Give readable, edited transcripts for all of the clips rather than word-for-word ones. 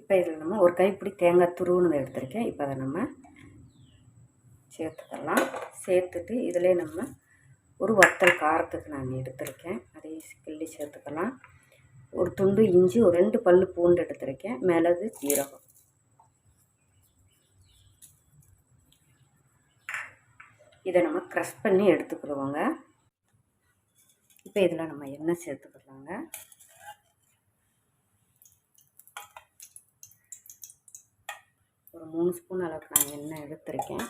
இப்போ இதில் நம்ம ஒரு கைப்பிடி தேங்காய் துருவுனதை எடுத்திருக்கேன். இப்போ அதை நம்ம சேர்த்துக்கலாம். சேர்த்துட்டு இதிலே நம்ம ஒரு வத்தல் காரத்துக்கு நான் எடுத்திருக்கேன், அதையும் கிள்ளி சேர்த்துக்கலாம். ஒரு துண்டு இஞ்சி, ஒரு 2 பல்லு பூண்டு எடுத்திருக்கேன், மிளகு, சீரகம். இதை நம்ம க்ரஷ் பண்ணி எடுத்துக்கிடுவோங்க. இப்போ இதில் நம்ம எண்ணெய் சேர்த்துக்கலாங்க. ஒரு 3 ஸ்பூன் அளவுக்கு நான் எண்ணெய் எடுத்திருக்கேன்.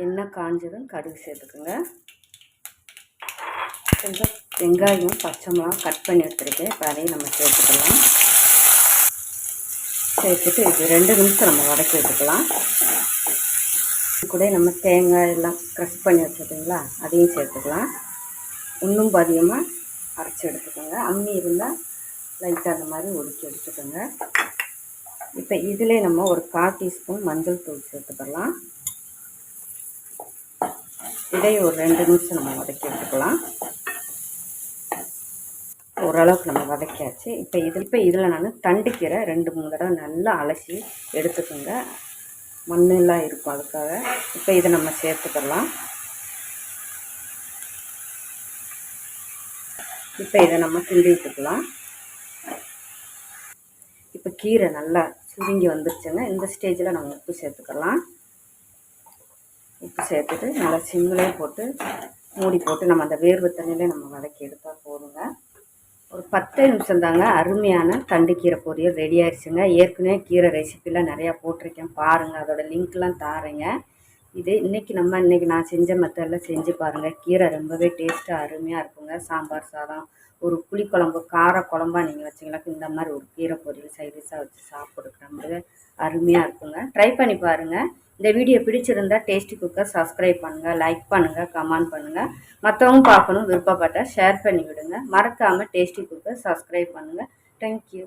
எண்ணெய் காஞ்சதும் கடுகு சேர்த்துக்குங்க. கொஞ்சம் வெங்காயம், பச்சை மிளகா கட் பண்ணி எடுத்துருக்கேன். இப்போ அதையும் நம்ம சேர்த்துக்கலாம். சேர்த்துட்டு இது 2 நிமிஷம் நம்ம வதக்கி எடுத்துக்கலாம். கூட நம்ம தேங்காய் எல்லாம் க்ரஷ் பண்ணி வச்சுருக்கீங்களா, அதையும் சேர்த்துக்கலாம். இன்னும் அதிகமாக அரைச்சி எடுத்துக்கோங்க. அம்மி இருந்தால் லைட்டாக அந்த மாதிரி ஒதுக்கி எடுத்துக்கோங்க. இப்போ இதிலே நம்ம ஒரு 1/4 டீஸ்பூன் மஞ்சள் தூள் சேர்த்துக்கலாம். இதை ஒரு 2 நிமிஷம் நம்ம வதக்கி எடுத்துக்கலாம். ஓரளவுக்கு நம்ம வதக்கியாச்சு. இப்போ இதில் நான் தண்டுக்கீரை 2-3 தடவை நல்லா அலசி எடுத்துக்கோங்க. மண்ணெல்லாம் இருக்கும் அதுக்காக. இப்போ இதை நம்ம சேர்த்துக்கலாம். இப்போ இதை நம்ம கிண்டி விட்டுக்கலாம். இப்போ கீரை நல்லா சுருங்கி வந்துருச்சுங்க. இந்த ஸ்டேஜில் நம்ம உப்பு சேர்த்துக்கலாம். உப்பு சேர்த்துட்டு நல்லா சிம்மிலே போட்டு மூடி போட்டு நம்ம அந்த வேர்வை தண்ணியிலே நம்ம வதக்கி எடுத்தால் போதுங்க. ஒரு 10 நிமிஷம் தாங்க. அருமையான தண்டுக்கீரை பொரியல் ரெடி ஆயிடுச்சுங்க. ஏற்கனவே கீரை ரெசிப்பிலாம் நிறையா போட்டிருக்கேன், பாருங்கள். அதோட லிங்க்லாம் தாரேங்க. இது இன்றைக்கி நான் செஞ்ச மெத்தடில் செஞ்சு பாருங்கள். கீரை ரொம்பவே டேஸ்ட்டாக அருமையாக இருக்குங்க. சாம்பார் சாதம், ஒரு புளிக்குழம்பு, கார குழம்பா நீங்கள் வச்சிங்களா, இந்த மாதிரி ஒரு கீரை பொரியல் சைடிஷாக வச்சு சாப்பிட்றதுக்கு ரொம்பவே அருமையாக இருக்குங்க. ட்ரை பண்ணி பாருங்கள். இந்த வீடியோ பிடிச்சிருந்தா டேஸ்டி குக்கர் சப்ஸ்கிரைப் பண்ணுங்கள், லைக் பண்ணுங்கள், கமெண்ட் பண்ணுங்கள். மற்றவங்க பார்க்கணும் விருப்பப்பட்ட ஷேர் பண்ணி விடுங்க. மறக்காமல் டேஸ்டி குக்கர் சப்ஸ்கிரைப் பண்ணுங்கள். தேங்க்யூ.